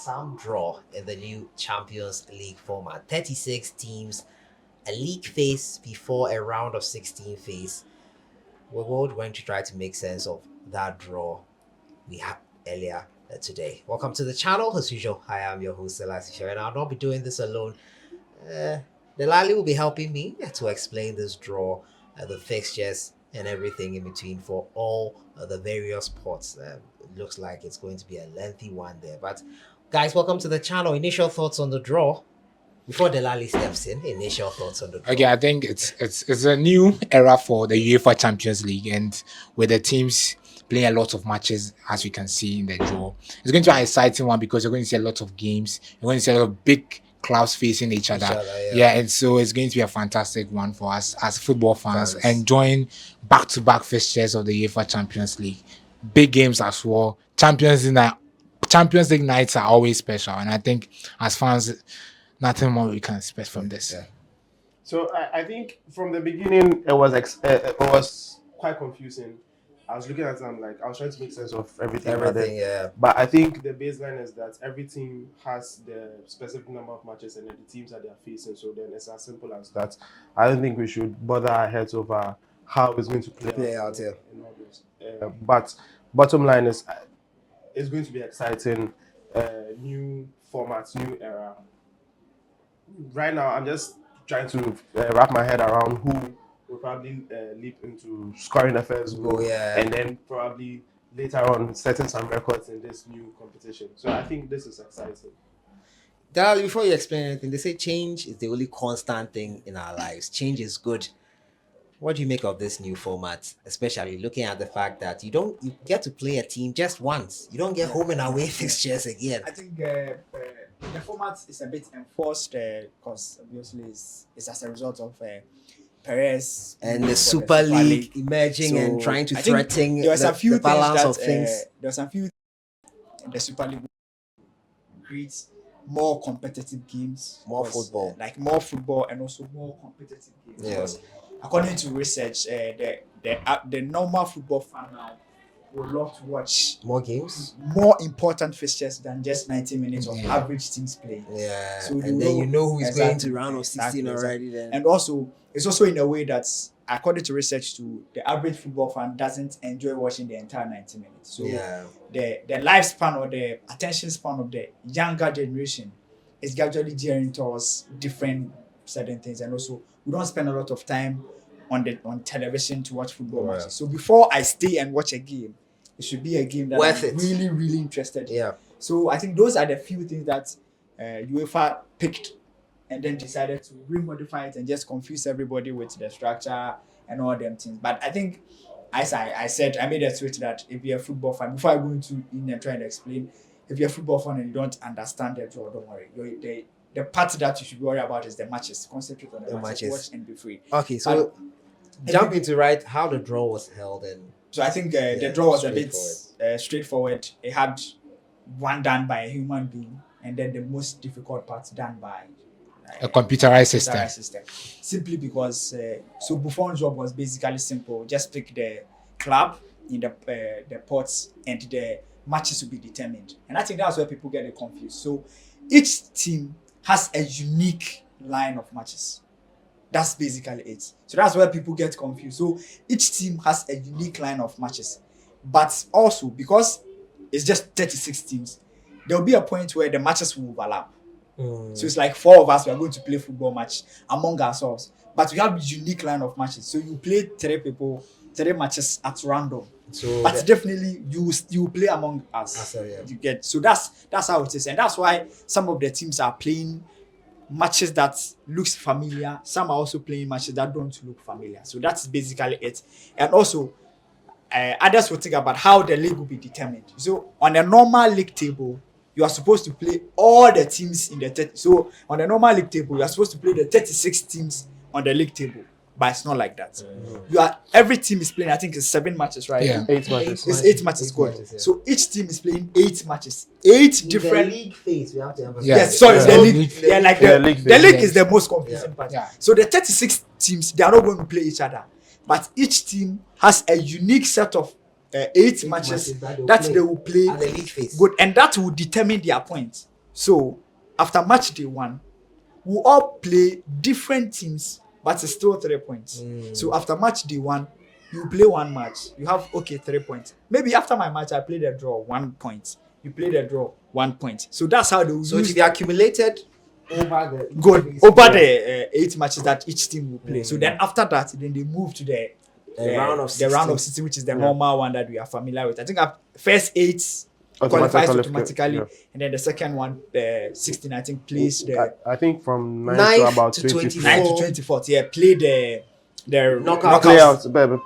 some draw in the new Champions League format. 36 teams, a league phase before a round of 16 phase. We're going to try to make sense of that draw we had earlier today. Welcome to the channel. As usual, I am your host, sellssi, and I'll not be doing this alone. Delali will be helping me to explain this draw, the fixtures, and everything in between for all the various pots. It looks like it's going to be a lengthy one there. But guys, welcome to the channel. Initial thoughts on the draw. Before Delali steps in, initial thoughts on the draw. Okay, I think it's a new era for the UEFA Champions League, and with the teams playing a lot of matches, as we can see in the draw, it's going to be an exciting one because you're going to see a lot of games. You're going to see a lot of big clubs facing each other. Yeah, and so it's going to be a fantastic one for us as football fans, enjoying back-to-back fixtures of the UEFA Champions League. Big games as well. Champions League nights are always special, and I think as fans, nothing more we can expect from this. Yeah. So I think from the beginning it was quite confusing. I was looking at it, I was trying to make sense of everything. Yeah. But I think the baseline is that every team has the specific number of matches and then the teams that they are facing. So then it's as simple as that. I don't think we should bother our heads over how it's going to play out here. In all this. But bottom line is, it's going to be exciting. New formats, new era. Right now, I'm just trying to wrap my head around who will probably leap into scoring the first goal, and then probably later on setting some records in this new competition. So I think this is exciting. Dal, before you explain anything, they say change is the only constant thing in our lives. Change is good. What do you make of this new format, especially looking at the fact that you get to play a team just once? You don't get home and away fixtures again. I think the format is a bit enforced because obviously it's as a result of Perez and the Super League emerging and trying to threaten the balance of things. There's a few the Super League creates more competitive games, more football, more football, and also more competitive games. Because according to research, the normal football fan now would love to watch more games, more important fixtures than just 90 minutes of average teams playing. Yeah, so then you know who's going to round of 16 already. Then, and also it's also in a way that, according to research, too, the average football fan doesn't enjoy watching the entire 90 minutes. So the lifespan or the attention span of the younger generation is gradually gearing towards different certain things, and also we don't spend a lot of time on television to watch football matches. So before I stay and watch a game, it should be a game that I'm really, really interested in. Yeah. So I think those are the few things that UEFA picked and then decided to remodify it and just confuse everybody with the structure and all them things. But I think, as I said, I made a tweet that if you're a football fan, before I go into in and try and explain, if you're a football fan and you don't understand the draw, don't worry. The part that you should worry about is the matches. Concentrate on the matches. Watch and be free. Okay, so jump into how the draw was held. And so I think the draw was a bit straightforward. It had one done by a human being, and then the most difficult part done by a computerized system. Simply because so Buffon's job was basically simple. Just pick the club in the pots, and the matches will be determined. And I think that's where people get confused. So each team has a unique line of matches. That's basically it. So that's where people get confused. So each team has a unique line of matches. But also, because it's just 36 teams, there will be a point where the matches will overlap. So it's like 4 of us, we are going to play football match among ourselves. But we have a unique line of matches. So you play 3 matches at random. So but definitely you play among us. You get, so that's how it is. And that's why some of the teams are playing matches that looks familiar. Some are also playing matches that don't look familiar. So that's basically it. And also others will think about how the league will be determined. So on a normal league table, you are supposed to play all the teams in the so on the normal league table, you are supposed to play the 36 teams on the league table. But it's not like that. Every team is playing, I think it's 7 matches, right? Yeah. 8 matches. It's 8 matches. So each team is playing 8 matches. 8 different league phase. We have to emphasize. Yes, sorry, the league. Yeah, like the league is the most confusing part. Yeah. So the 36 teams, they are not going to play each other. But each team has a unique set of 8 matches that they will play. And the league phase. Good, and that will determine their points. So after match day 1, we all play different teams, but it's still 3 points. So after match day 1, you play one match, you have 3 points. Maybe after my match, I played a draw, 1 point. You play the draw, 1 point. So that's how they will So use it will be accumulated over the over the 8 matches that each team will play. So then after that, then they move to the round of the round 16. of 16, which is the normal one that we are familiar with. I think first 8 qualifies automatically, yeah. and then the second one, 16, I think plays the I think from 9 9 to about to 24. 9 to 24th. Yeah, play the Knockout. Playoffs, playoff.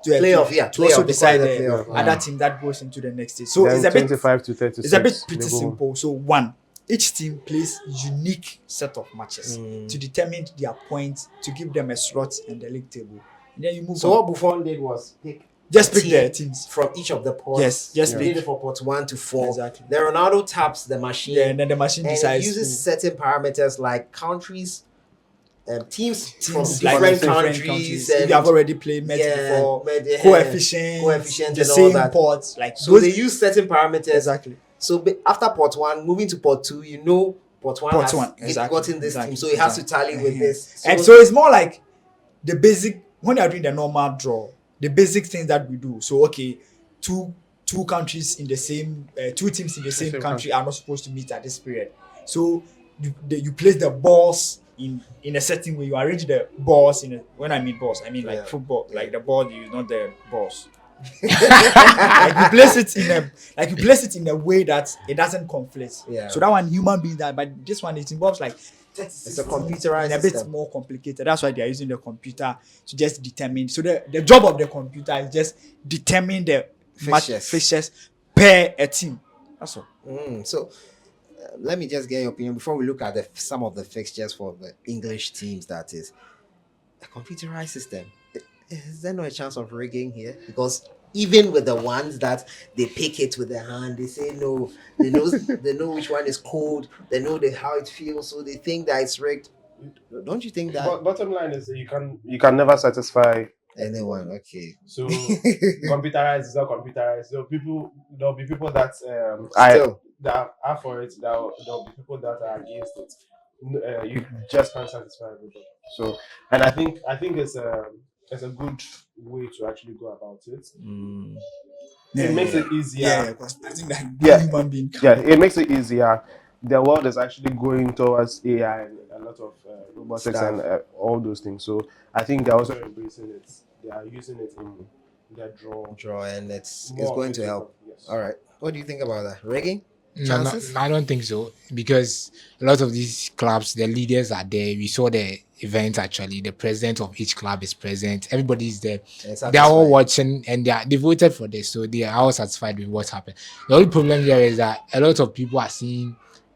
Playoff, yeah. to also Playoff, decide the the playoff. other team that goes into the next stage. So Then it's a bit 25 to 36. it's a bit pretty they go home. simple. So one, each team plays unique set of matches to determine their points, to give them a slot in the league table, and then you move So on. what Buffon did was pick Just pick team the teams. from each of the ports. Yes, just Played pick. it for ports 1 to 4. Exactly. Then Ronaldo taps the machine. Yeah, and then the machine and decides uses who- certain parameters like countries, teams from teams like different different countries, If and you have already played met yeah, before, met- coefficients, the and all same that. ports, like So those. they use certain parameters. Exactly. So after port 1, moving to port 2, you know port 1 Port has 1, exactly, gotten this exactly, team, so it has to exactly. tally with this. And so it's more like the basic when you're doing the normal draw, the basic things that we do. So two countries in the same two teams in the same country are not supposed to meet at this period. So you place the balls in a certain way. You arrange the balls when I mean balls, I mean like football, like the ball you not the balls. Like you place it in a way that it doesn't conflict. Yeah. So that one human being that, but this one it involves like It's a computerized and a bit system. more complicated. That's why they are using the computer to just determine. So the job of the computer is just determine the fixtures per a team. That's all. So let me just get your opinion before we look at some of the fixtures for the English teams. That is a computerized system. Is there no a chance of rigging here? Because even with the ones that they pick it with their hand, they say no. They know which one is cold. They know how it feels, so they think that it's rigged. Don't you think that? But bottom line is that you can never satisfy Anyone, okay. So computerized is not computerized. There'll be people that that are for it. There'll be people that are against it. You just can't satisfy everybody. So, and I think it's a good way to actually go about it. It makes it easier. Yeah, because I think that human being. Yeah, it makes it easier. The world is actually going towards AI and a lot of robotics and all those things. So I think they're also embracing it. They are using it in their draw, and it's going to help. Yes. All right. What do you think about that? Rigging? No, I don't think so, because a lot of these clubs, the leaders are there. We saw the event actually. The president of each club is present. Everybody is there. They are all watching and they voted for this, so they are all satisfied with what happened. The only problem here is that a lot of people are seeing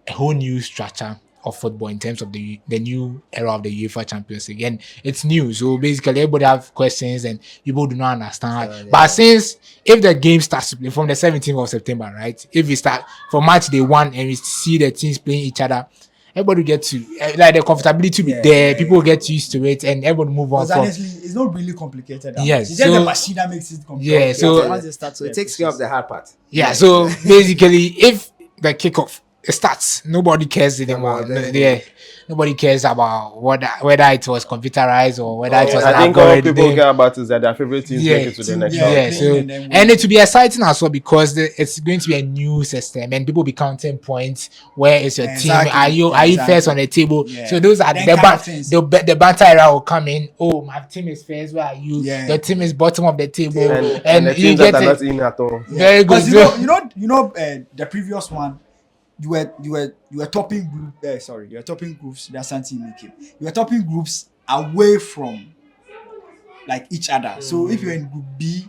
a whole new structure of football in terms of the new era of the Uefa Champions League, and it's new. So basically, everybody have questions and people do not understand. But since if the game starts to play from the 17th of September, right? If we start from match day 1 and we see the teams playing each other, everybody get to like the comfortability to be there. People get used to it, and everybody move on. Honestly, it's not really complicated. Yes, it's just the machine that makes it complicated. Yeah, so it takes care of the hard part. Yeah, so basically, if the kickoff starts, nobody cares anymore. Nobody cares about whether it was computerized or whether it was. I think all people care about is that their favorite teams make it to the next round. Yeah, so and it will be exciting as well, because it's going to be a new system and people be counting points. Where is your team? Are you first on the table? Yeah. So those are the banter era will come in. Oh, my team is first. Where are you? Yeah. Your team is bottom of the table, and the teams that are not in at all. Very good. You know, the previous one. You were topping group. You were topping groups. That's something making. You were topping groups away from like each other. So if you're in group B,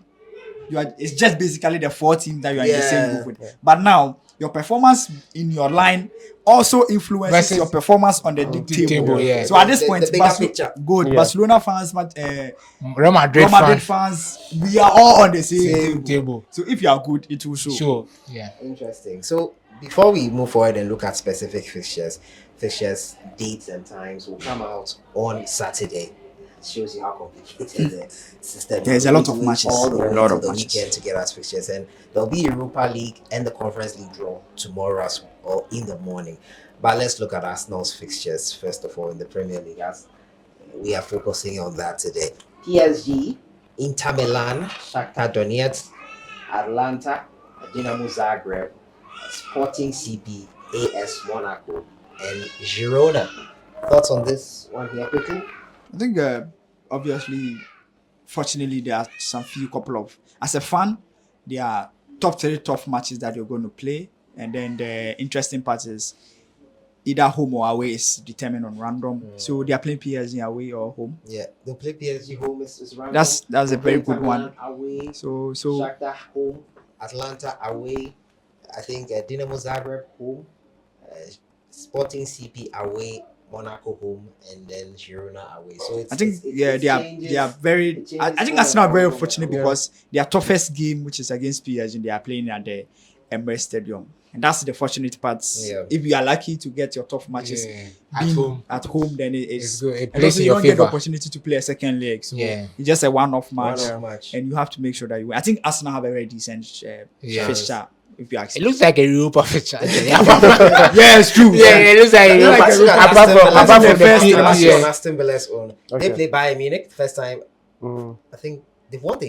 it's just basically the 4 teams that you are in the same group with. Yeah. But now your performance in your line also influences your performance on the table. Yeah. So at this point, Barcelona fans, Real Madrid fans, we are all on the same table. So if you are good, it will show. Sure. Yeah. Interesting. So before we move forward and look at specific fixtures, dates and times will come out on Saturday. It shows you how complicated the system. There's a lot of matches. All the way A lot to of the matches. weekend to get us fixtures, and there'll be Europa League and the Conference League draw tomorrow as or in the morning. But let's look at Arsenal's fixtures first of all in the Premier League, as we are focusing on that today. PSG, Inter Milan, Shakhtar Donetsk, Atlanta, Dinamo Zagreb, Sporting CP, AS Monaco, and Girona. Thoughts on this one here quickly? I think obviously, fortunately, there are some few couple of, as a fan, there are top 3 tough matches that you're going to play, and then the interesting part is either home or away is determined on random. So they are playing PSG away or home. Yeah, they'll play PSG home is random. That's a They'll very play good Inter one. Milan away, So Shakhtar home, Atlanta away. I think Dinamo Zagreb home, Sporting CP away, Monaco home, and then Girona away. So it's, I think it they are changes. very. It I changes think all Arsenal are very around. fortunate Yeah. because their toughest game, which is against PSG, they are playing at the Emirates Stadium, and that's the fortunate part. Yeah. If you are lucky to get your tough matches at home, then It's it's good. It and plays also in you your don't get the favor. opportunity to play a second leg. So Yeah. it's just a one-off match, One-off match. and you have to make sure that you win. I think Arsenal have a very decent Yeah. fixture. If you ask It me. looks like a Europa fixture. Actually. Yeah, it's true. Yeah, it looks like a Yeah, Europa. but look at Apart Aston from Villa. apart from the the first P- match, Aston yeah. Aston Villa's own. Okay. They played Bayern Munich first time. Mm. I think they've won the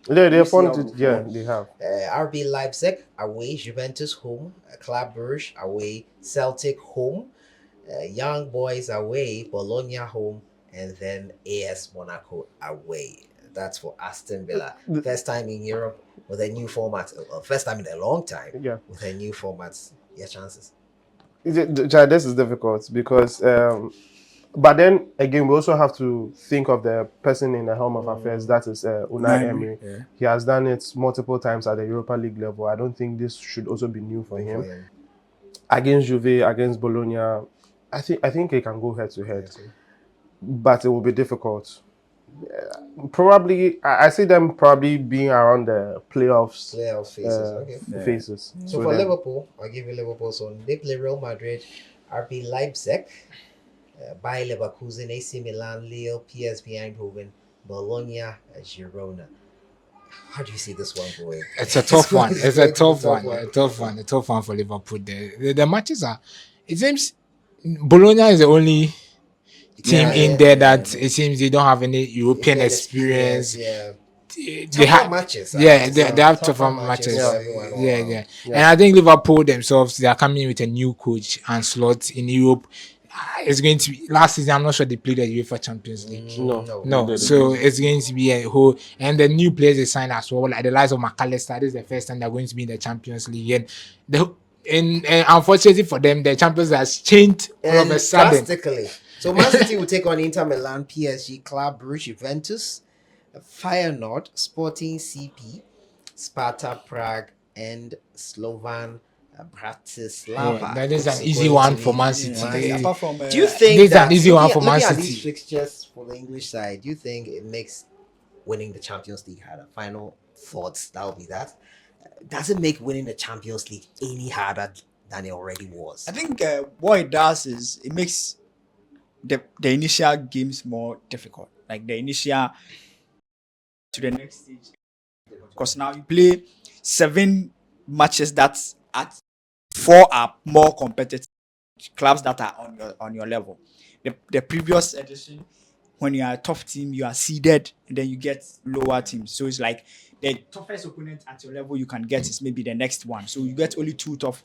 They UCL wanted, before. yeah, they have. RB Leipzig away, Juventus home, Club Brugge away, Celtic home, Young Boys away, Bologna home, and then AS Monaco away. That's for Aston Villa. First time in Europe with a new format. First time in a long time Yeah. with a new format. Your chances. This is difficult because, but then again, we also have to think of the person in the helm of affairs. That is Unai Emery. Yeah. He has done it multiple times at the Europa League level. I don't think this should also be new for him. Against Juve, against Bologna, I think he can go head to head, but it will be difficult. Probably, I see them probably being around the playoffs Playoff phases. Okay. phases. So for then- Liverpool, I'll give you Liverpool. So they play Real Madrid, RB Leipzig, Bayer Leverkusen, AC Milan, Lille, PSV Eindhoven, Bologna, Girona. How do you see this one going? It's a tough one. It's a tough Tough one. one. A tough one. A tough one for Liverpool. The matches are. It seems Bologna is the only team in there that it seems they don't have any European experience. Yeah. They Tougher have matches. yeah, they have tougher matches. for everyone all Yeah, around. yeah. And I think Liverpool themselves, they are coming with a new coach and slot in Europe. It's going to be last season. I'm not sure they played the UEFA Champions League. No, so it's going to be a whole and the new players they signed as well, like the likes of McAllister. This is the first time they're going to be in the Champions League, and unfortunately for them, the Champions has changed all of a sudden. Drastically. So Man City will take on Inter Milan, PSG, Club Brugge, Juventus, Feyenoord, Sporting CP, Sparta Prague, and Slovan Bratislava. Oh, that is an It's easy going one to for be- Man City. Yeah. Apart from Do you think This is that an easy one for looking Man at City. these fixtures for the English side, do you think it makes winning the Champions League harder? Final thoughts, that would be that. Does it make winning the Champions League any harder than it already was? I think what it does is it makes the initial games more difficult. Like the initial to the next stage. Because now you play 7 matches that's at 4 are more competitive clubs that are on your level. The previous edition, when you are a tough team, you are seeded, and then you get lower teams. So it's like the toughest opponent at your level you can get is maybe the next one. So you get only 2 tough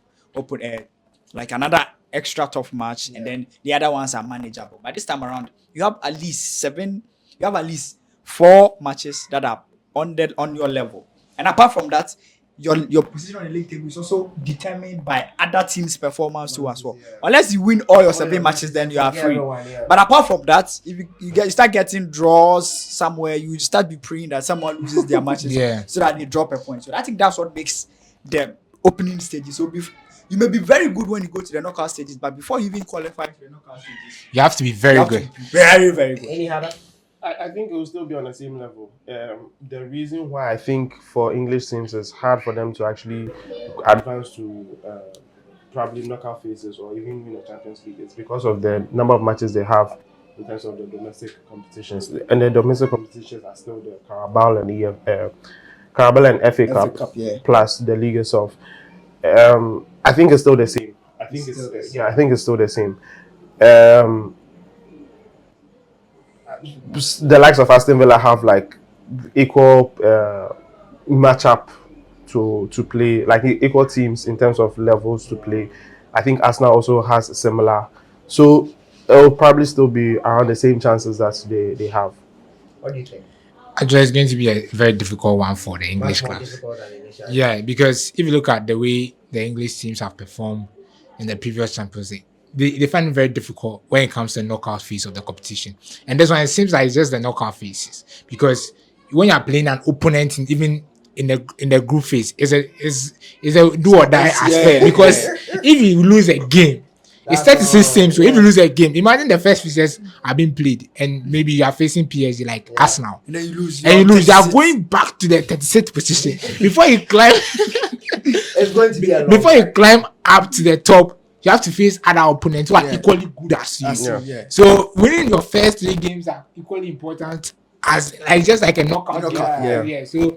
like another extra tough match, and then the other ones are manageable. But this time around, you have at least 4 matches that are on your level. And apart from that, your position on the league table is also determined by other teams' performance too as well. Unless you win all your 7 matches, then you are free. But apart from that, if you start getting draws somewhere, you start be praying that someone loses their matches so that they drop a point. So I think that's what makes the opening stages. So you may be very good when you go to the knockout stages, but before you even qualify for the knockout stages, You have to be very good. very, very good. Any harder? I think it will still be on the same level. The reason why I think for English teams it's hard for them to actually advance to probably knockout phases or even win a Champions League is because of the number of matches they have in terms of the domestic competitions. And the domestic competitions are still the Carabao and FA Cup, plus the League itself. I think it's still the same. I think it's still the same. The likes of Aston Villa have like equal matchup to play, like equal teams in terms of levels to play. I think Arsenal also has similar, so it will probably still be around the same chances that they have. What do you think? Actually, it's going to be a very difficult one for the English Much more clubs. difficult than initially. Yeah, because if you look at the way the English teams have performed in the previous Champions League, they find it very difficult when it comes to the knockout phase of the competition. And that's why it seems like it's just the knockout phases. Because when you're playing an opponent, even in the group phase, is a do or die aspect. Because if you lose a game, it's 36 teams. So if you lose a game, imagine the first phases are being played, and maybe you are facing PSG like Arsenal, And then you lose. you are going back to the 36th position before you climb. It's going to be a long Before you time. climb up to the top, you have to face other opponents who are equally good as you. So winning your first 3 games are equally important as like just like a knockout. Yeah. So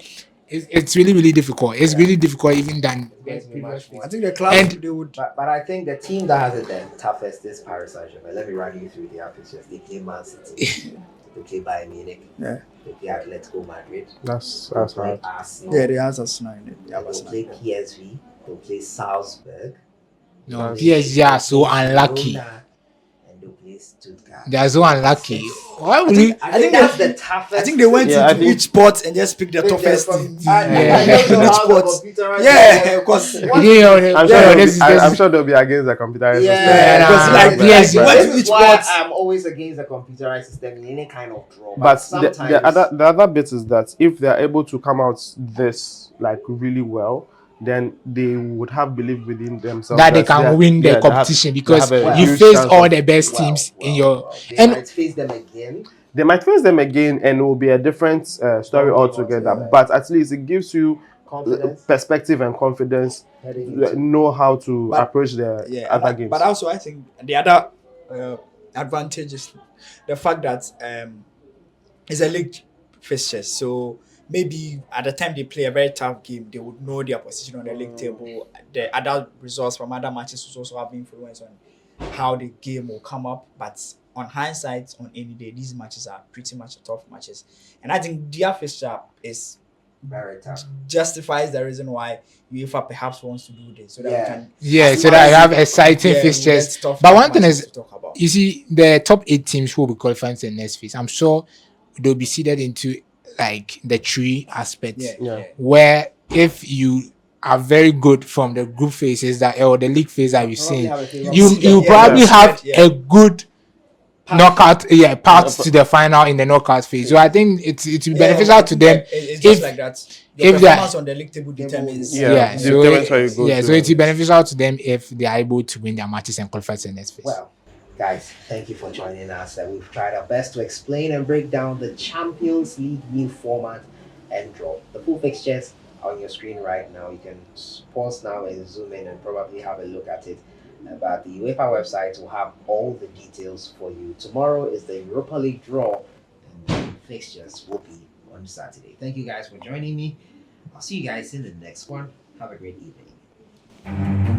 it's really, really difficult. It's really difficult even than the previous I think the club And- they would. But I think the team that has it the toughest is Paris Saint-Germain. Let me run you through their fixtures. They play Man City, they play Bayern Munich, Yeah. they play Atletico Madrid, That's they play hard. Arsenal, Yeah, they has Arsenal in it. Yeah, they'll Arsenal. play PSV, they'll play Salzburg, No, they'll PSG are so play unlucky. Girona, and they'll play Stuttgart. They are so unlucky. Why would you? I think that's the toughest. I think they went Yeah, I into think- each spot and just picked the toughest team. I don't know how the computerized Yeah, because I'm sure they'll be against the computerized Yeah, system. because nah, like yes, PSG but- went this to is each why spot. I'm always against the computerized system in any kind of draw. But sometimes the other bit is that if they are able to come out this like really well, then they would have belief within themselves That they can win the they have- competition because they have a you huge faced chance all of- the best teams in your They and might face them again. They might face them again, and it will be a different story altogether. altogether. But at least it gives you Confidence. perspective and confidence, Heading into- know how to But- approach the Yeah, other games. but also I think the other advantage is the fact that it's a league fixture. So maybe at the time they play a very tough game, they would know their position on the league table. The other results from other matches will also have influence on how the game will come up. But on hindsight, on any day, these matches are pretty much tough matches. And I think their fixture is Very tough. justifies the reason why UEFA perhaps wants to do this. So that we Yeah. can so that you have exciting we fixtures. get tough But one thing matches is, to talk about. you see, the top 8 teams who will be qualifying to the next phase, I'm sure they'll be seeded into like the tree aspect, Yeah. where if you are very good from the group phases that or the league phase that you've seen, you probably have a good knockout path to the final in the knockout phase. So I think it's be beneficial to them. It's just if- like that. The if they are- performance on the league table determines. Yeah. so determines where you go to. so it's beneficial to them if they are able to win their matches and qualify to the next phase. Well, guys, thank you for joining us. We've tried our best to explain and break down the Champions League new format and draw. The full fixtures are on your screen right now. You can pause now and zoom in and probably have a look at it. But the UEFA website will have all the details for you. Tomorrow is the Europa League draw, and the fixtures will be on Saturday. Thank you guys for joining me. I'll see you guys in the next one. Have a great evening.